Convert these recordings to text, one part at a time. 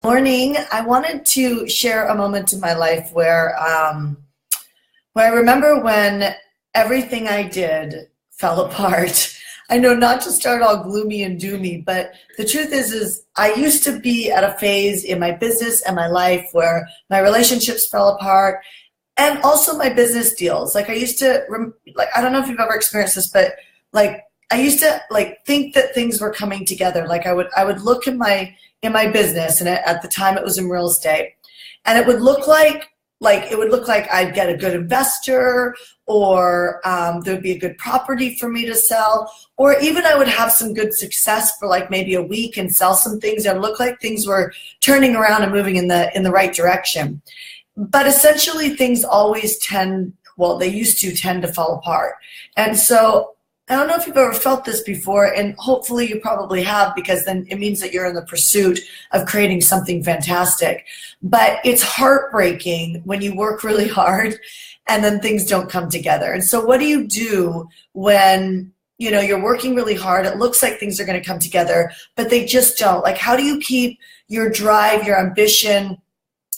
Morning. I wanted to share a moment in my life where I remember when everything I did fell apart. I know, not to start all gloomy and doomy, but the truth is I used to be at a phase in my business and my life where my relationships fell apart, and also my business deals. Like I used to, I don't know if you've ever experienced this, but like I used to think that things were coming together. Like I would look in my business, and at the time it was in real estate, and it would look like I'd get a good investor, or there'd be a good property for me to sell, or even I would have some good success for like maybe a week and sell some things. It would look like things were turning around and moving in the right direction. But essentially things always they used to tend to fall apart. And so I don't know if you've ever felt this before, and hopefully you probably have, because then it means that you're in the pursuit of creating something fantastic. But it's heartbreaking when you work really hard and then things don't come together. And so what do you do when you're working really hard? It looks like things are going to come together, but they just don't. Like, how do you keep your drive, your ambition,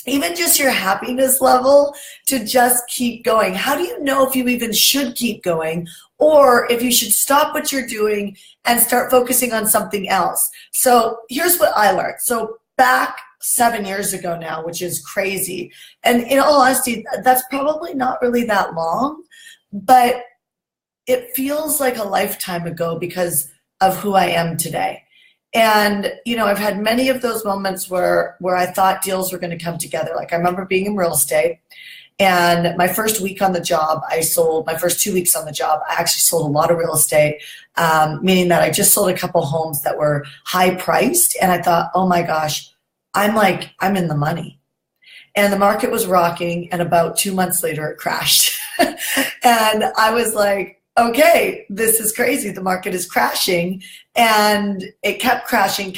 even just your happiness level to just keep going? How do you know if you even should keep going, or if you should stop what you're doing and start focusing on something else? So here's what I learned. So back 7 years ago now, which is crazy, and in all honesty, that's probably not really that long, but it feels like a lifetime ago because of who I am today. And, I've had many of those moments where I thought deals were going to come together. Like I remember being in real estate, and my first week on the job, my first 2 weeks on the job, I actually sold a lot of real estate, meaning that I just sold a couple homes that were high priced. And I thought, oh my gosh, I'm in the money. And the market was rocking, and about 2 months later it crashed. And I was like, okay, this is crazy. The market is crashing. And it kept crashing.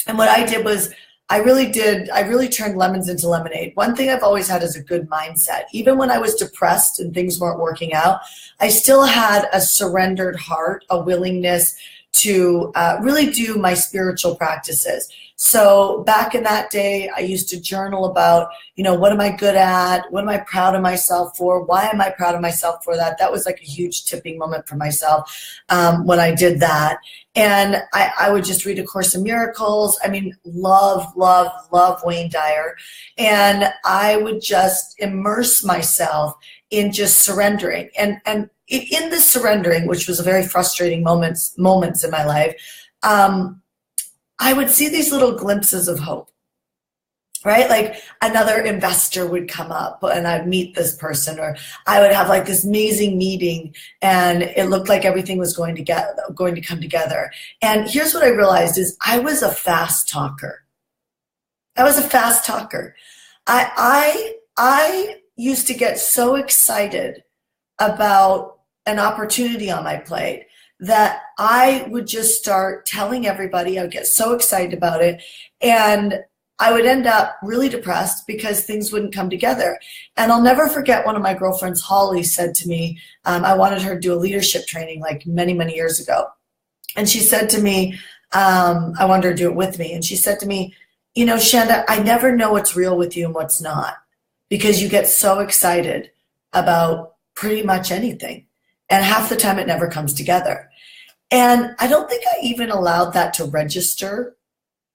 And what I did was I really turned lemons into lemonade. One thing I've always had is a good mindset. Even when I was depressed and things weren't working out, I still had a surrendered heart, a willingness to really do my spiritual practices. So back in that day, I used to journal about, what am I good at? What am I proud of myself for? Why am I proud of myself for that? That was like a huge tipping moment for myself when I did that. And I would just read A Course in Miracles. I mean, love Wayne Dyer. And I would just immerse myself in just surrendering. And in this surrendering, which was a very frustrating moments in my life, I would see these little glimpses of hope, right? Like another investor would come up and I'd meet this person, or I would have like this amazing meeting and it looked like everything was going to come together. And here's what I realized is I was a fast talker. I used to get so excited about an opportunity on my plate that I would just start telling everybody. I would get so excited about it, and I would end up really depressed because things wouldn't come together. And I'll never forget one of my girlfriends, Holly, said to me, I wanted her to do a leadership training like many, many years ago. And she said to me, I wanted her to do it with me. And she said to me, Shanda, I never know what's real with you and what's not, because you get so excited about pretty much anything. And half the time it never comes together. And I don't think I even allowed that to register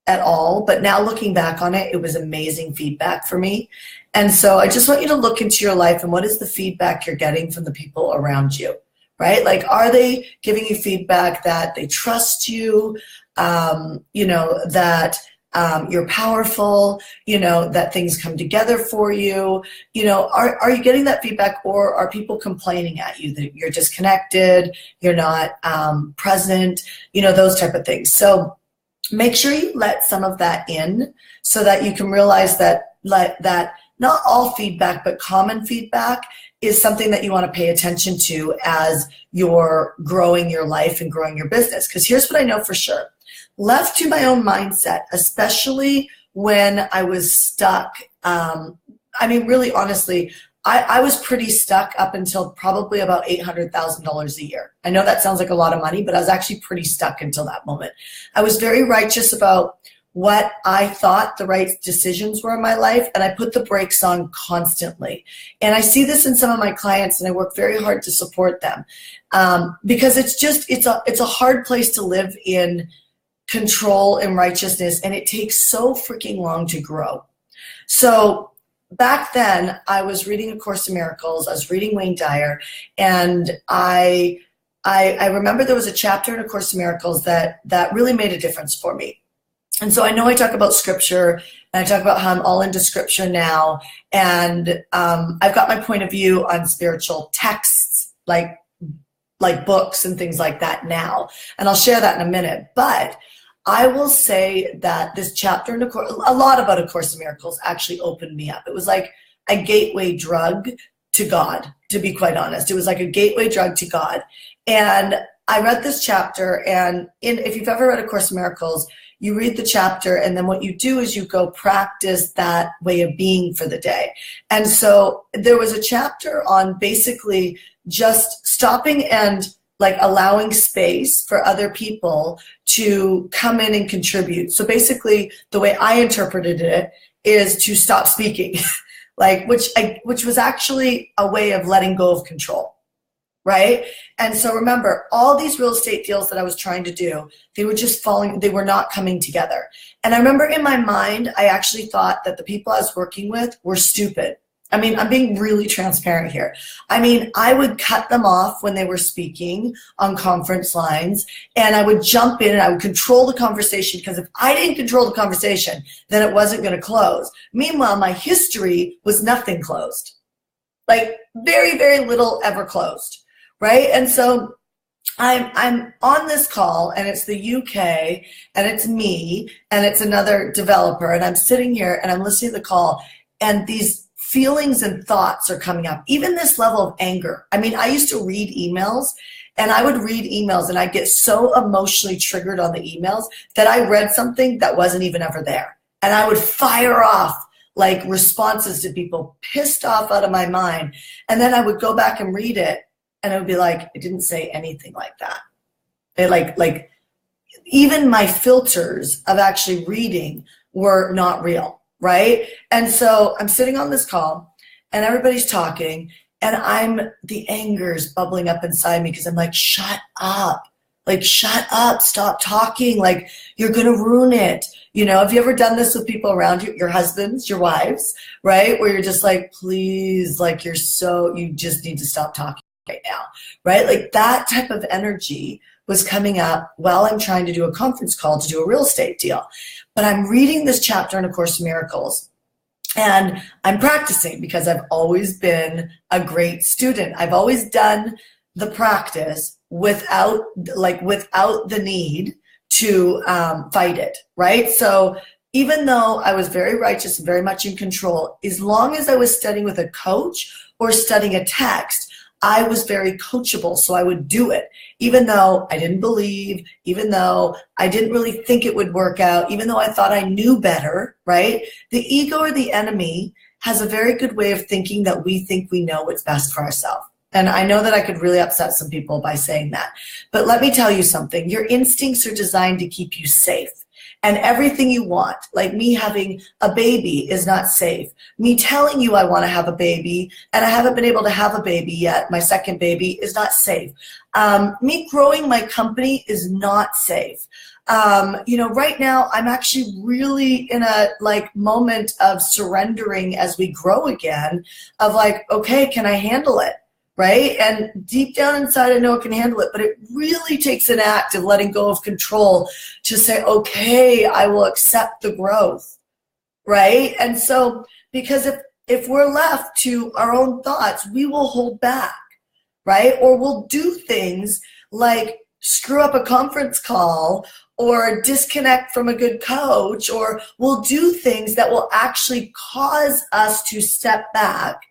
at all. But now looking back on it, it was amazing feedback for me. And so I just want you to look into your life and what is the feedback you're getting from the people around you, right? Like, are they giving you feedback that they trust you, that you're powerful, that things come together for you, are you getting that feedback, or are people complaining at you that you're disconnected, you're not present, those type of things. So make sure you let some of that in so that you can realize that not all feedback, but common feedback is something that you want to pay attention to as you're growing your life and growing your business. Because here's what I know for sure. Left to my own mindset, especially when I was stuck. Really, honestly, I was pretty stuck up until probably about $800,000 a year. I know that sounds like a lot of money, but I was actually pretty stuck until that moment. I was very righteous about what I thought the right decisions were in my life, and I put the brakes on constantly. And I see this in some of my clients, and I work very hard to support them, because it's a hard place to live in control and righteousness, and it takes so freaking long to grow. So back then, I was reading A Course in Miracles. I was reading Wayne Dyer, and I remember there was a chapter in A Course in Miracles that really made a difference for me. And so I know I talk about scripture, and I talk about how I'm all into scripture now, and I've got my point of view on spiritual texts, like books and things like that now, and I'll share that in a minute. But I will say that this chapter in a lot about A Course in Miracles actually opened me up. It was like a gateway drug to God, to be quite honest. It was like a gateway drug to God. And I read this chapter, and if you've ever read A Course in Miracles, you read the chapter, and then what you do is you go practice that way of being for the day. And so there was a chapter on basically just stopping and like allowing space for other people to come in and contribute. So basically the way I interpreted it is to stop speaking, which was actually a way of letting go of control. Right? And so remember, all these real estate deals that I was trying to do, they were not coming together. And I remember in my mind, I actually thought that the people I was working with were stupid. I mean, I'm being really transparent here. I mean, I would cut them off when they were speaking on conference lines, and I would jump in and I would control the conversation, because if I didn't control the conversation, then it wasn't going to close. Meanwhile, my history was nothing closed. Like very, very little ever closed. Right? And so I'm on this call, and it's the UK, and it's me, and it's another developer, and I'm sitting here and I'm listening to the call, and these feelings and thoughts are coming up. Even this level of anger. I mean, I used to read emails, and I would read emails, and I'd get so emotionally triggered on the emails that I read something that wasn't even ever there. And I would fire off like responses to people, pissed off out of my mind. And then I would go back and read it, and it would be like, it didn't say anything like that. It like even my filters of actually reading were not real, right? And so I'm sitting on this call, and everybody's talking, and the anger's bubbling up inside me, because I'm like, shut up. Like, shut up, stop talking. Like, you're going to ruin it. You know, have you ever done this with people around you, your husbands, your wives, right? Where you're just like, please, like, you just need to stop talking right now, right? Like that type of energy was coming up while I'm trying to do a conference call to do a real estate deal. But I'm reading this chapter in A Course in Miracles, and I'm practicing, because I've always been a great student. I've always done the practice without the need to fight it, right? So even though I was very righteous and very much in control, as long as I was studying with a coach or studying a text, I was very coachable, so I would do it, even though I didn't believe, even though I didn't really think it would work out, even though I thought I knew better, right? The ego, or the enemy, has a very good way of thinking that we think we know what's best for ourselves. And I know that I could really upset some people by saying that. But let me tell you something. Your instincts are designed to keep you safe. And everything you want, like me having a baby, is not safe. Me telling you I want to have a baby, and I haven't been able to have a baby yet, my second baby, is not safe. Me growing my company is not safe. Right now I'm actually really in a moment of surrendering as we grow again, of like, okay, can I handle it? Right? And deep down inside, I know I can handle it, but it really takes an act of letting go of control to say, okay, I will accept the growth. Right? And so, because if we're left to our own thoughts, we will hold back, right? Or we'll do things like screw up a conference call, or disconnect from a good coach, or we'll do things that will actually cause us to step back,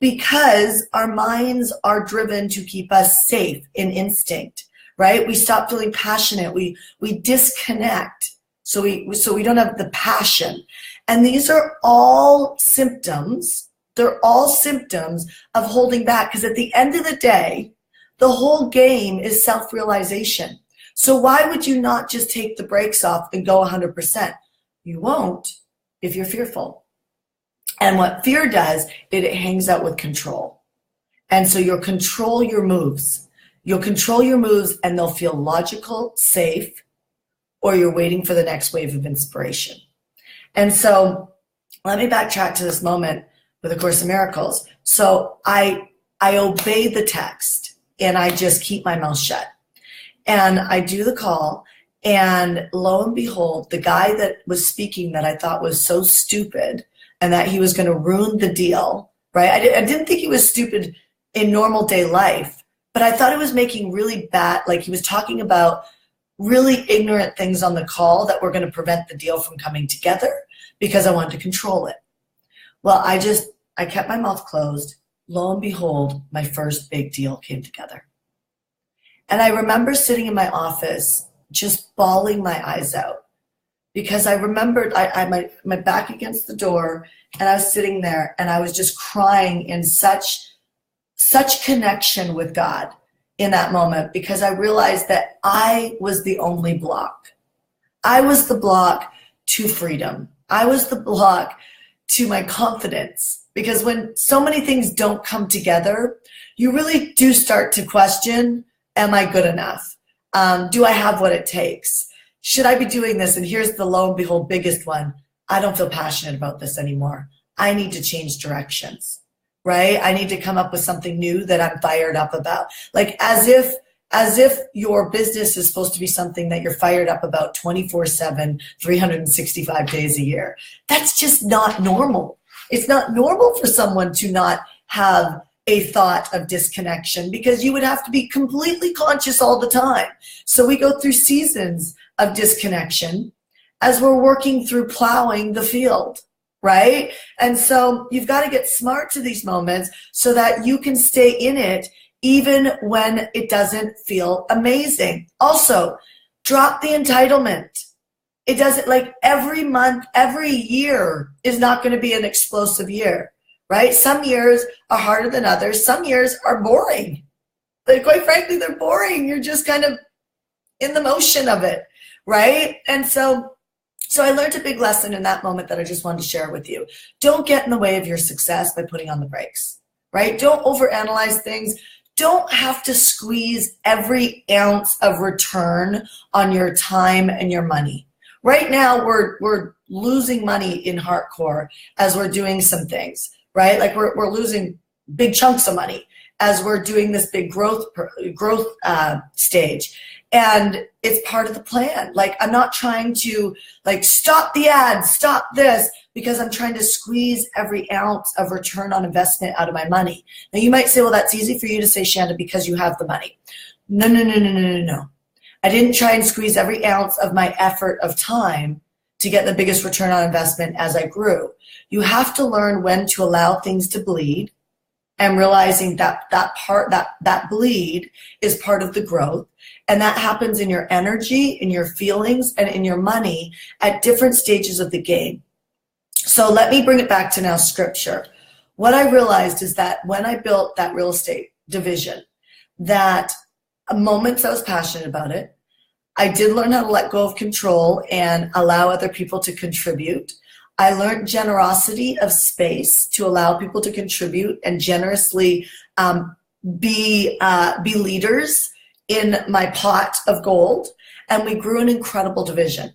because our minds are driven to keep us safe in instinct, right? We stop feeling passionate. We disconnect, so we don't have the passion. And these are all symptoms. They're all symptoms of holding back, because at the end of the day, the whole game is self-realization. So why would you not just take the brakes off and go 100%? You won't if you're fearful. And what fear does, it hangs out with control. And so you'll control your moves. You'll control your moves and they'll feel logical, safe, or you're waiting for the next wave of inspiration. And so let me backtrack to this moment with A Course in Miracles. So I obey the text and I just keep my mouth shut. And I do the call, and lo and behold, the guy that was speaking that I thought was so stupid and that he was going to ruin the deal, right? I didn't think he was stupid in normal day life, but I thought he was making really bad, like he was talking about really ignorant things on the call that were going to prevent the deal from coming together because I wanted to control it. Well, I kept my mouth closed. Lo and behold, my first big deal came together. And I remember sitting in my office just bawling my eyes out because I remembered I my back against the door and I was sitting there and I was just crying in such connection with God in that moment because I realized that I was the only block. I was the block to freedom. I was the block to my confidence, because when so many things don't come together, you really do start to question, am I good enough? Do I have what it takes? Should I be doing this? And here's the lo and behold biggest one. I don't feel passionate about this anymore. I need to change directions, right? I need to come up with something new that I'm fired up about. Like as if your business is supposed to be something that you're fired up about 24/7, 365 days a year. That's just not normal. It's not normal for someone to not have a thought of disconnection because you would have to be completely conscious all the time. So we go through seasons of disconnection as we're working through plowing the field, right? And so you've got to get smart to these moments so that you can stay in it even when it doesn't feel amazing. Also, drop the entitlement. It doesn't, like every month, every year is not going to be an explosive year, right? Some years are harder than others. Some years are boring. Like, quite frankly, they're boring. You're just kind of in the motion of it, right? And so I learned a big lesson in that moment that I just wanted to share with you. Don't get in the way of your success by putting on the brakes, right? Don't overanalyze things. Don't have to squeeze every ounce of return on your time and your money. Right now, we're losing money in HeartCore as we're doing some things, right? Like we're losing big chunks of money as we're doing this big growth stage. And it's part of the plan. Like, I'm not trying to like stop the ads, stop this, because I'm trying to squeeze every ounce of return on investment out of my money. Now you might say, well, that's easy for you to say, Shanda, because you have the money. No. I didn't try and squeeze every ounce of my effort of time to get the biggest return on investment as I grew. You have to learn when to allow things to bleed and realizing that bleed is part of the growth. And that happens in your energy, in your feelings, and in your money at different stages of the game. So let me bring it back to now scripture. What I realized is that when I built that real estate division, that moments I was passionate about it, I did learn how to let go of control and allow other people to contribute. I learned generosity of space to allow people to contribute and generously be leaders in my pot of gold. And we grew an incredible division,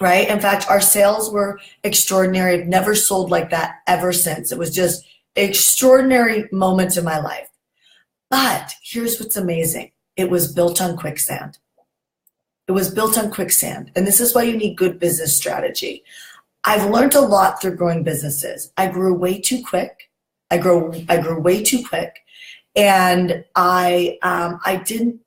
right? In fact, our sales were extraordinary. I've never sold like that ever since. It was just extraordinary moments in my life. But here's what's amazing. It was built on quicksand. It was built on quicksand. And this is why you need good business strategy. I've learned a lot through growing businesses. I grew way too quick. I grew way too quick. And I didn't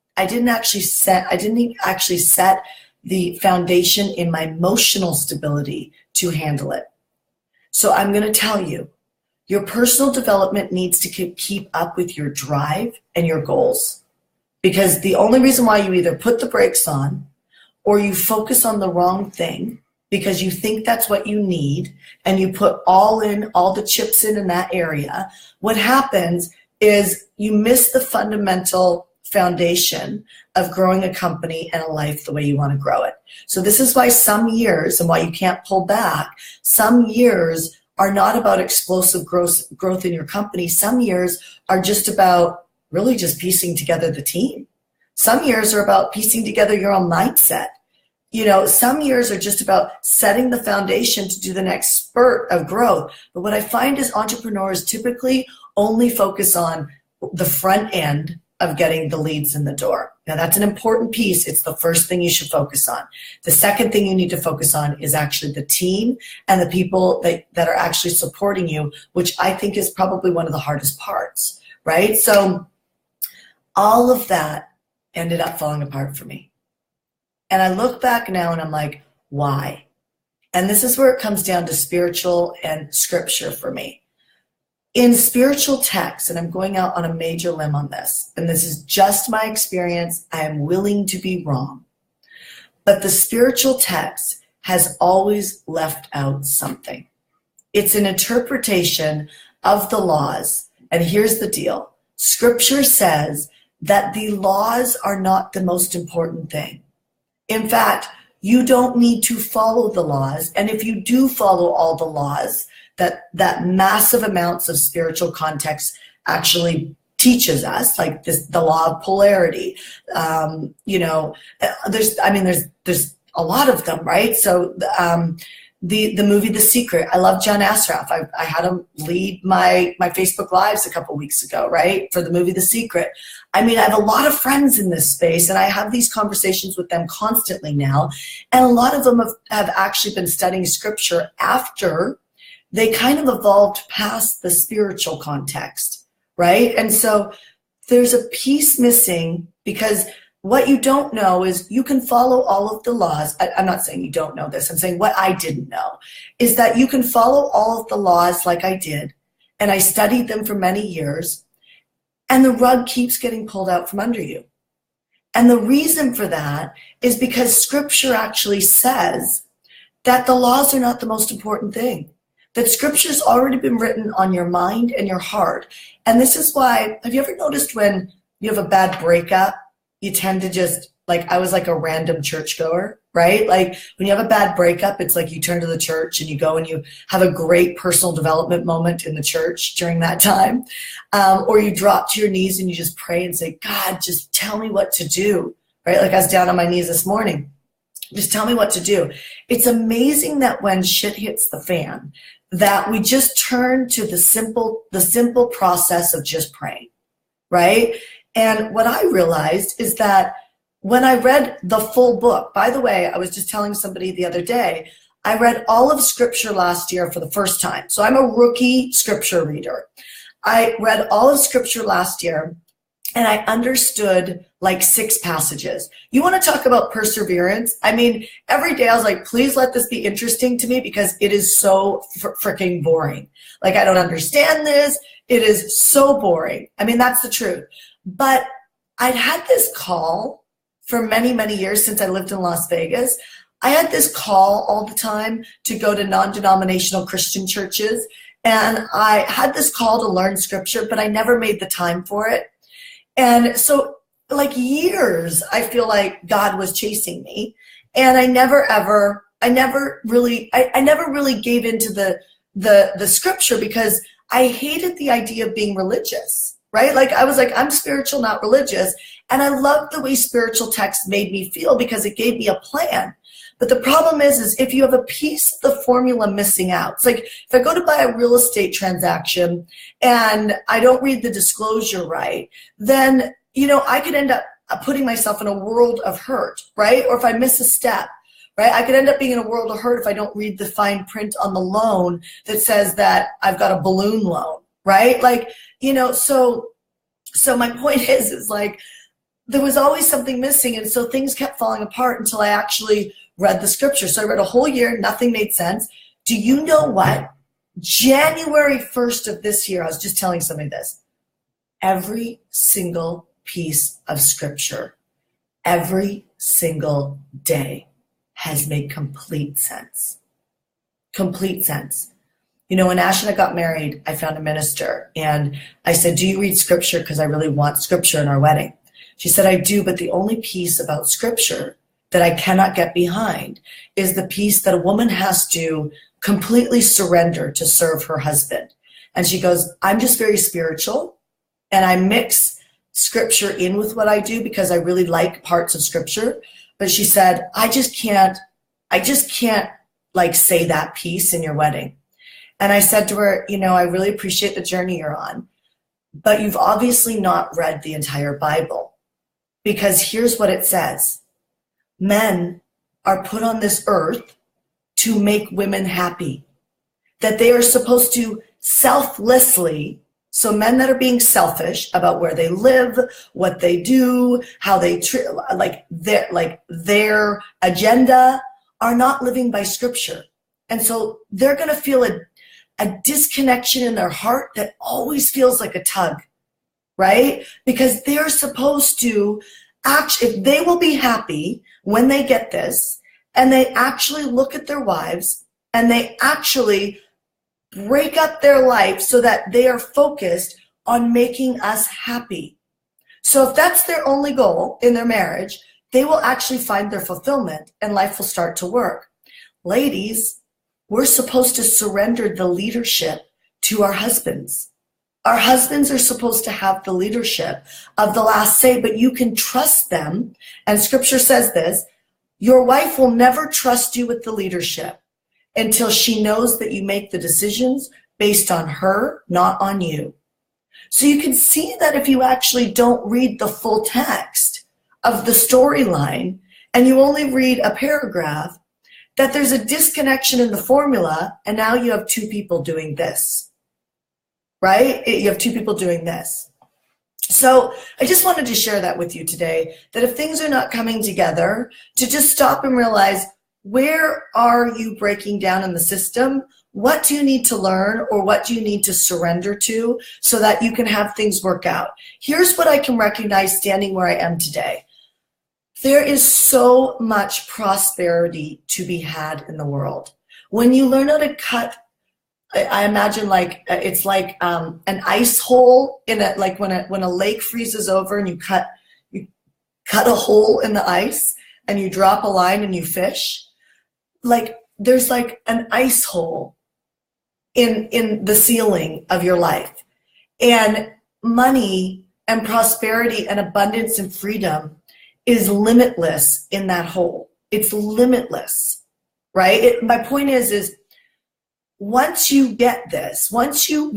actually set the foundation in my emotional stability to handle it. So I'm going to tell you, your personal development needs to keep up with your drive and your goals. Because the only reason why you either put the brakes on or you focus on the wrong thing because you think that's what you need and you put all the chips in that area, what happens is you miss the fundamental foundation of growing a company and a life the way you want to grow it. So this is why some years, and why you can't pull back, some years are not about explosive growth in your company. Some years are just about really just piecing together the team. Some years are about piecing together your own mindset. Some years are just about setting the foundation to do the next spurt of growth. But what I find is entrepreneurs typically only focus on the front end of getting the leads in the door. Now that's an important piece. It's the first thing you should focus on. The second thing you need to focus on is actually the team and the people that are actually supporting you, which I think is probably one of the hardest parts, right? So all of that ended up falling apart for me. And I look back now and I'm like, why? And this is where it comes down to spiritual and scripture for me. In spiritual texts, and I'm going out on a major limb on this, and this is just my experience, I am willing to be wrong, but the spiritual text has always left out something. It's an interpretation of the laws. And here's the deal. Scripture says that the laws are not the most important thing. In fact, you don't need to follow the laws. And if you do follow all the laws, that massive amounts of spiritual context actually teaches us, like the law of polarity. There's a lot of them, right? So the movie The Secret, I love John Assaraf. I had him lead my Facebook Lives a couple weeks ago, right, for the movie The Secret. I mean, I have a lot of friends in this space, and I have these conversations with them constantly now, and a lot of them have actually been studying scripture after they kind of evolved past the spiritual context, right? And so there's a piece missing, because what you don't know is you can follow all of the laws. I'm not saying you don't know this. I'm saying what I didn't know is that you can follow all of the laws like I did, and I studied them for many years, and the rug keeps getting pulled out from under you. And the reason for that is because scripture actually says that the laws are not the most important thing. That scripture's already been written on your mind and your heart. And this is why, have you ever noticed when you have a bad breakup, you tend to just, I was like a random churchgoer, right? Like when you have a bad breakup, it's like you turn to the church and you go and you have a great personal development moment in the church during that time. Or you drop to your knees and you just pray and say, God, just tell me what to do, right? Like I was down on my knees this morning. Just tell me what to do. It's amazing that when shit hits the fan, that we just turn to the simple process of just praying, right? And what I realized is that when I read the full book, by the way, I was just telling somebody the other day, I read all of scripture last year for the first time. So I'm a rookie scripture reader. I read all of scripture last year, and I understood 6 passages. You want to talk about perseverance? I mean, every day I was like, please let this be interesting to me, because it is so freaking boring. I don't understand this. It is so boring. I mean, that's the truth. But I'd had this call for many, many years since I lived in Las Vegas. I had this call all the time to go to non-denominational Christian churches. And I had this call to learn scripture, but I never made the time for it. And so years, I feel like God was chasing me, and I never really gave into the scripture, because I hated the idea of being religious, right? I was like, I'm spiritual, not religious. And I loved the way spiritual text made me feel, because it gave me a plan. But the problem is if you have a piece of the formula missing out, it's like if I go to buy a real estate transaction and I don't read the disclosure right, then, I could end up putting myself in a world of hurt, right? Or if I miss a step, right? I could end up being in a world of hurt if I don't read the fine print on the loan that says that I've got a balloon loan, right? So my point is there was always something missing. And so things kept falling apart until I actually read the scripture. So I read a whole year, nothing made sense. Do you know what? January 1st of this year, I was just telling somebody this, every single piece of scripture, every single day has made complete sense. Complete sense. When Ash and I got married, I found a minister, and I said, do you read scripture? Because I really want scripture in our wedding. She said, I do, but the only piece about scripture that I cannot get behind is the piece that a woman has to completely surrender to serve her husband. And she goes, I'm just very spiritual, and I mix scripture in with what I do because I really like parts of scripture. But she said, I just can't like say that piece in your wedding. And I said to her, I really appreciate the journey you're on, but you've obviously not read the entire Bible, because here's what it says. Men are put on this earth to make women happy, that they are supposed to selflessly, so men that are being selfish about where they live, what they do, how they their agenda, are not living by scripture. And so they're going to feel a disconnection in their heart that always feels like a tug, right? Because they're supposed to if they will be happy when they get this, and they actually look at their wives and they actually break up their life so that they are focused on making us happy. So if that's their only goal in their marriage, they will actually find their fulfillment and life will start to work. Ladies, we're supposed to surrender the leadership to our husbands. Our husbands are supposed to have the leadership of the last say, but you can trust them. And scripture says this, your wife will never trust you with the leadership until she knows that you make the decisions based on her, not on you. So you can see that if you actually don't read the full text of the storyline and you only read a paragraph, that there's a disconnection in the formula, and now you have two people doing this, right? You have two people doing this. So I just wanted to share that with you today, that if things are not coming together, to just stop and realize, where are you breaking down in the system? What do you need to learn, or what do you need to surrender to so that you can have things work out? Here's what I can recognize standing where I am today. There is so much prosperity to be had in the world. When you learn how to cut, I imagine it's like an ice hole in a, like when a lake freezes over and you cut a hole in the ice and you drop a line and you fish. Like there's like an ice hole in the ceiling of your life, and money and prosperity and abundance and freedom is limitless in that hole. It's limitless, right? My point is once you get this, once you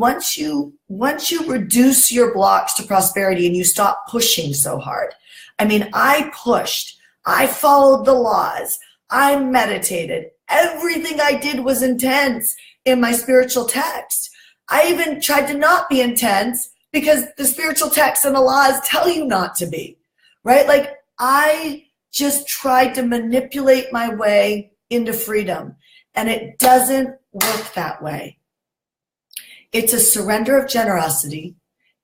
reduce your blocks to prosperity and you stop pushing so hard. I mean, I pushed, I followed the laws, I meditated. Everything I did was intense in my spiritual text. I even tried to not be intense because the spiritual text and the laws tell you not to be, right? Like I just tried to manipulate my way into freedom, and it doesn't work that way. It's a surrender of generosity.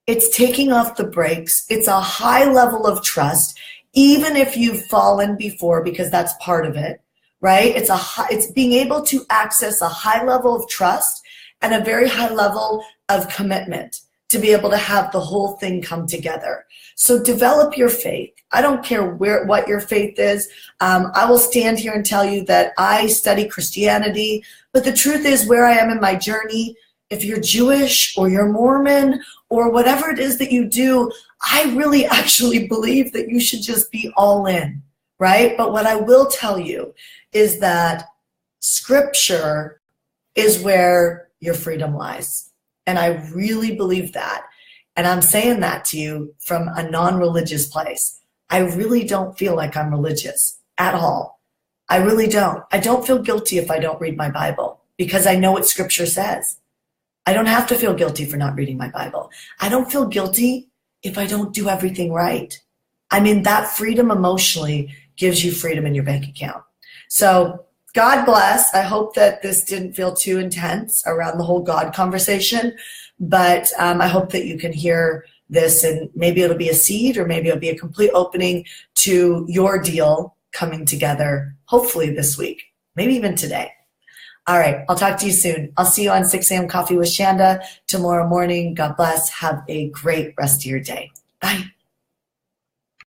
It's taking off the brakes. It's a high level of trust, even if you've fallen before, because that's part of it, right? It's being able to access a high level of trust and a very high level of commitment to be able to have the whole thing come together. So develop your faith. I don't care what your faith is. I will stand here and tell you that I study Christianity, but the truth is where I am in my journey, if you're Jewish or you're Mormon or whatever it is that you do, I really actually believe that you should just be all in, right? But what I will tell you is that scripture is where your freedom lies. And I really believe that. And I'm saying that to you from a non-religious place. I really don't feel like I'm religious at all. I really don't. I don't feel guilty if I don't read my Bible because I know what scripture says. I don't have to feel guilty for not reading my Bible. I don't feel guilty if I don't do everything right. I mean, that freedom emotionally gives you freedom in your bank account. So God bless. I hope that this didn't feel too intense around the whole God conversation, but I hope that you can hear this and maybe it'll be a seed or maybe it'll be a complete opening to your deal coming together, hopefully this week, maybe even today. All right, I'll talk to you soon. I'll see you on 6 a.m. Coffee with Shanda tomorrow morning. God bless. Have a great rest of your day. Bye.